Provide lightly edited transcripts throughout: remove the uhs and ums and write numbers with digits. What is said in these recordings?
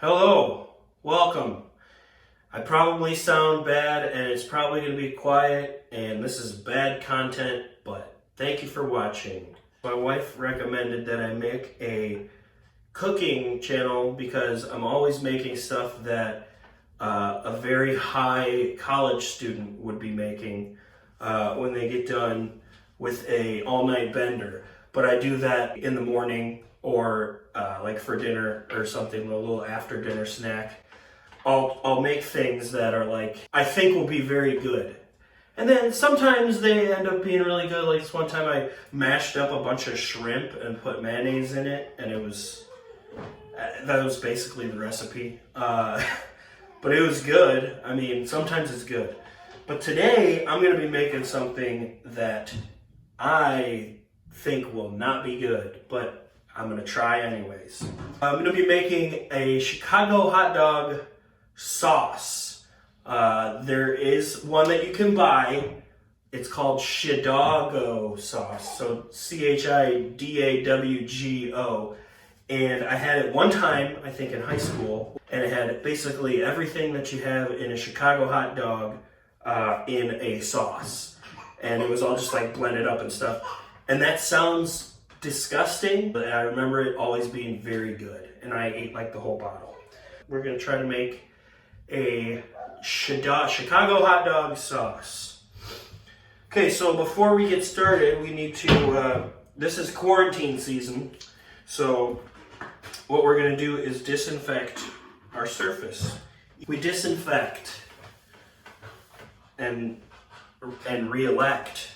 Hello, welcome. I probably sound bad and it's probably going to be quiet and this is bad content, but thank you for watching. My wife recommended that I make a cooking channel because I'm always making stuff that a very high college student would be making when they get done with a all-night bender. But I do that in the morning or like for dinner or something, a little after dinner snack. I'll make things that are like, I think will be very good. And then sometimes they end up being really good. Like this one time I mashed up a bunch of shrimp and put mayonnaise in it, and that was basically the recipe. But it was good. I mean, sometimes it's good. But today I'm gonna be making something that I think will not be good, but I'm gonna try anyways. I'm gonna be making a Chicago hot dog sauce. There is one that you can buy. It's called Chidago sauce. So Chidawgo. And I had it one time, I think in high school, and it had basically everything that you have in a Chicago hot dog in a sauce. And it was all just like blended up and stuff. And that sounds disgusting, but I remember it always being very good. And I ate like the whole bottle. We're gonna try to make a Chicago hot dog sauce. Okay, so before we get started, we need to, this is quarantine season, so what we're gonna do is disinfect our surface. We disinfect and re-elect.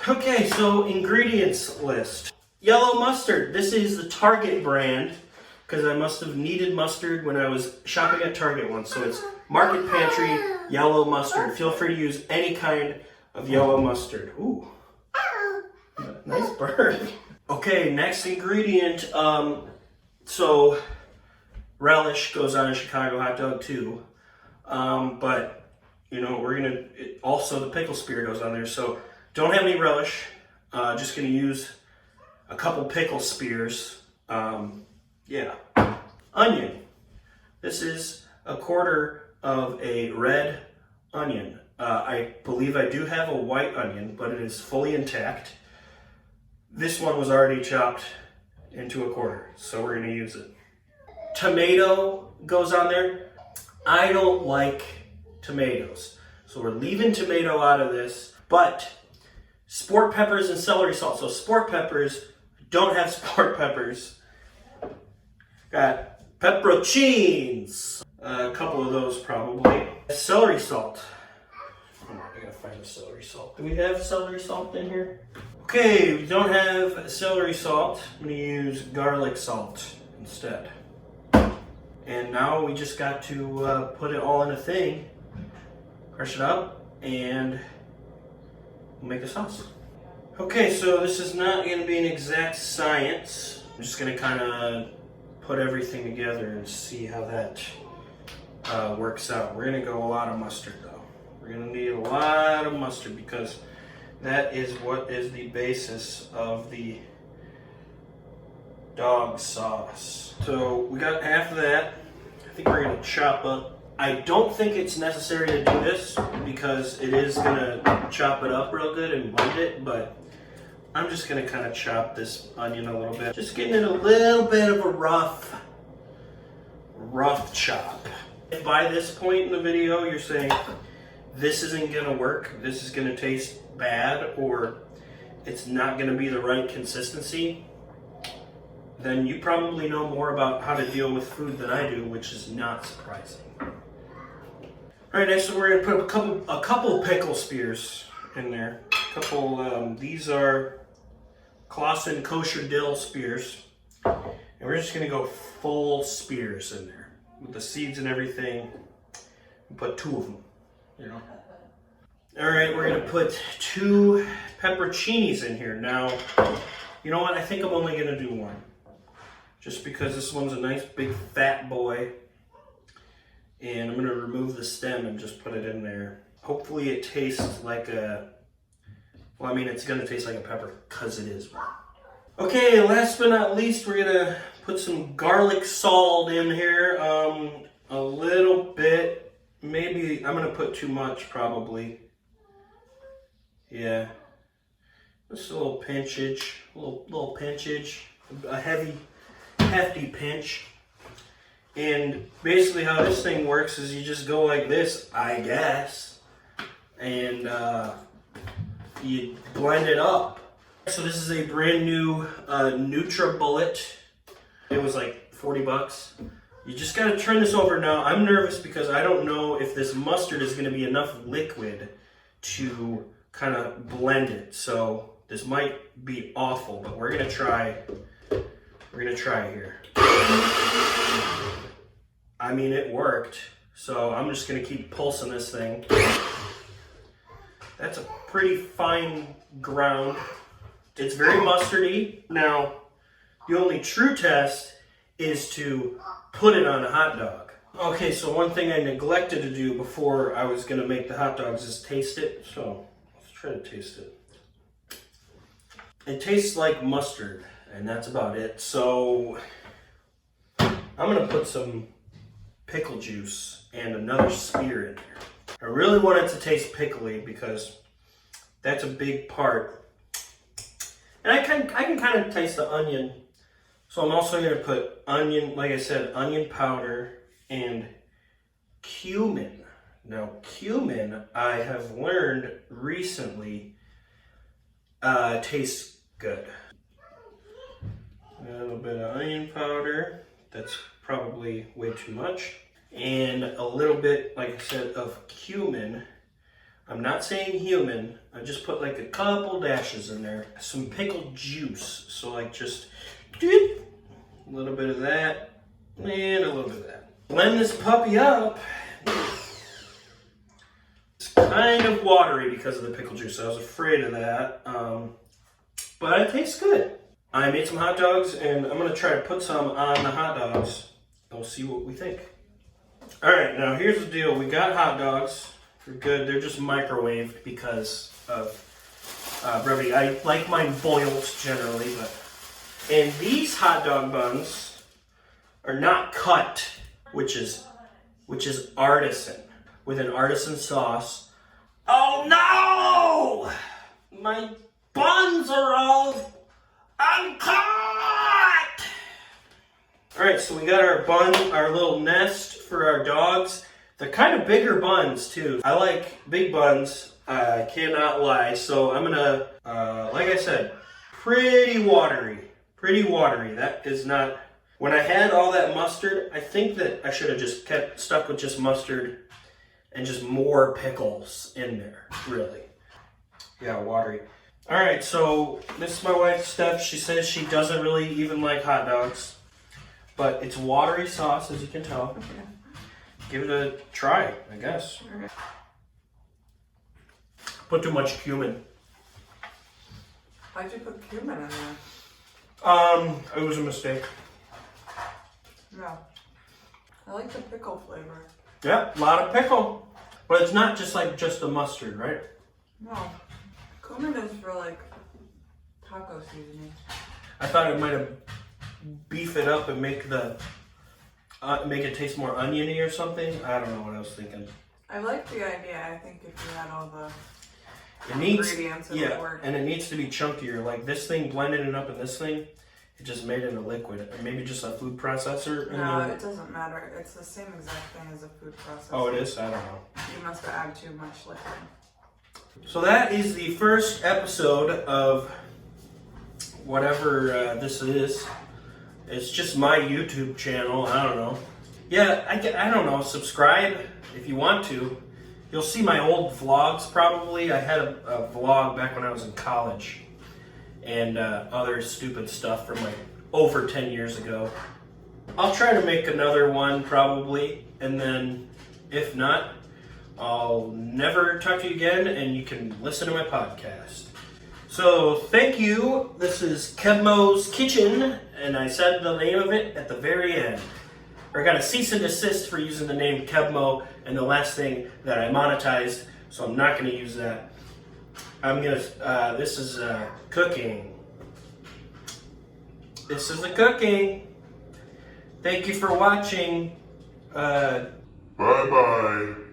Okay, so ingredients list. Yellow mustard. This is the Target brand because I must have needed mustard when I was shopping at Target once. So it's Market Pantry yellow mustard. Feel free to use any kind of yellow mustard. Ooh, nice bird. Okay, next ingredient. So relish goes on a Chicago hot dog too. But you know, also the pickle spear goes on there. So don't have any relish. Just gonna use a couple pickle spears. Yeah. Onion. This is a quarter of a red onion. I believe I do have a white onion, but it is fully intact. This one was already chopped into a quarter, so we're gonna use it. Tomato goes on there. I don't like tomatoes, so we're leaving tomato out of this, but sport peppers and celery salt. So sport peppers, don't have sport peppers. Got pepperoncinis, a couple of those probably. Celery salt. I gotta find the celery salt. Do we have celery salt in here? Okay, we don't have celery salt. I'm gonna use garlic salt instead. And now we just got to put it all in a thing, crush it up, and we'll make a sauce. Okay, so this is not gonna be an exact science. I'm just gonna kind of put everything together and see how that works out. We're gonna go a lot of mustard though. We're gonna need a lot of mustard because that is what is the basis of the dog sauce. So we got half of that. I think we're gonna chop up. I don't think it's necessary to do this because it is gonna chop it up real good and blend it, but I'm just gonna kind of chop this onion a little bit. Just getting it a little bit of a rough chop. If by this point in the video you're saying, this isn't gonna work, this is gonna taste bad, or it's not gonna be the right consistency, then you probably know more about how to deal with food than I do, which is not surprising. All right, next we're gonna put a couple pickle spears in there. These are Claussen kosher dill spears, and we're just gonna go full spears in there with the seeds and everything. And put 2 of them, you know. All right, we're gonna put 2 pepperoncinis in here. Now, you know what? I think I'm only gonna do 1, just because this one's a nice big fat boy, and I'm gonna remove the stem and just put it in there. Hopefully, it tastes like a. Well, I mean, it's gonna taste like a pepper because it is one. Okay, last but not least, we're gonna put some garlic salt in here, a little bit. Maybe I'm gonna put too much, probably. Yeah, just a little pinchage, little pinchage, a hefty pinch. And basically how this thing works is you just go like this, I guess, and you blend it up. So this is a brand new NutriBullet. It was like 40 bucks. You just gotta turn this over now. I'm nervous because I don't know if this mustard is gonna be enough liquid to kind of blend it. So this might be awful, but we're gonna try. We're gonna try here. I mean, it worked. So I'm just gonna keep pulsing this thing. That's a pretty fine ground. It's very mustardy. Now, the only true test is to put it on a hot dog. Okay, so one thing I neglected to do before I was gonna make the hot dogs is taste it. So let's try to taste it. It tastes like mustard, and that's about it. So I'm gonna put some pickle juice and another spear in here. I really want it to taste pickly because that's a big part. And I can kind of taste the onion. So I'm also going to put onion, like I said, onion powder and cumin. Now cumin, I have learned recently, tastes good. A little bit of onion powder. That's probably way too much. And a little bit, like I said, of cumin. I'm not saying human. I just put like a couple dashes in there. Some pickled juice. So like just a little bit of that and a little bit of that. Blend this puppy up. It's kind of watery because of the pickle juice. I was afraid of that. But it tastes good. I made some hot dogs and I'm gonna try to put some on the hot dogs. We'll see what we think. All right, now here's the deal. We got hot dogs. They're good. They're just microwaved because of brevity. I like mine boiled generally, and these hot dog buns are not cut, which is artisan, with an artisan sauce. Oh no! My buns are all uncut! All right, so we got our bun, our little nest for our dogs. They're kind of bigger buns too. I like big buns, I cannot lie. So I'm gonna, like I said, pretty watery. That is not, when I had all that mustard, I think that I should have just kept stuck with just mustard and just more pickles in there, really. Yeah, watery. All right, so this is my wife, Steph. She says she doesn't really even like hot dogs, but it's watery sauce, as you can tell. Okay. Give it a try, I guess. Okay. Put too much cumin. Why'd you put cumin in there? It was a mistake. Yeah. I like the pickle flavor. Yeah, a lot of pickle. But it's not just like just the mustard, right? No. Cumin is for like taco seasoning. I thought it might have beef it up and make it taste more oniony or something. I don't know what I was thinking. I like the idea. I think if you had all the ingredients, it would work. And it needs to be chunkier. Like this thing, blending it up in this thing, it just made it a liquid. Or maybe just a food processor. No, it doesn't matter. It's the same exact thing as a food processor. Oh, it is? I don't know. You must have added too much liquid. So that is the first episode of whatever this is. It's just my YouTube channel. I don't know. Yeah, I don't know. Subscribe if you want to. You'll see my old vlogs probably. I had a vlog back when I was in college. And other stupid stuff from like over 10 years ago. I'll try to make another one probably. And then if not, I'll never talk to you again and you can listen to my podcast. So thank you. This is Kebmo's Kitchen, and I said the name of it at the very end. I got a cease and desist for using the name Kebmo, and the last thing that I monetized, so I'm not going to use that. This is cooking. This is the cooking. Thank you for watching. Bye bye.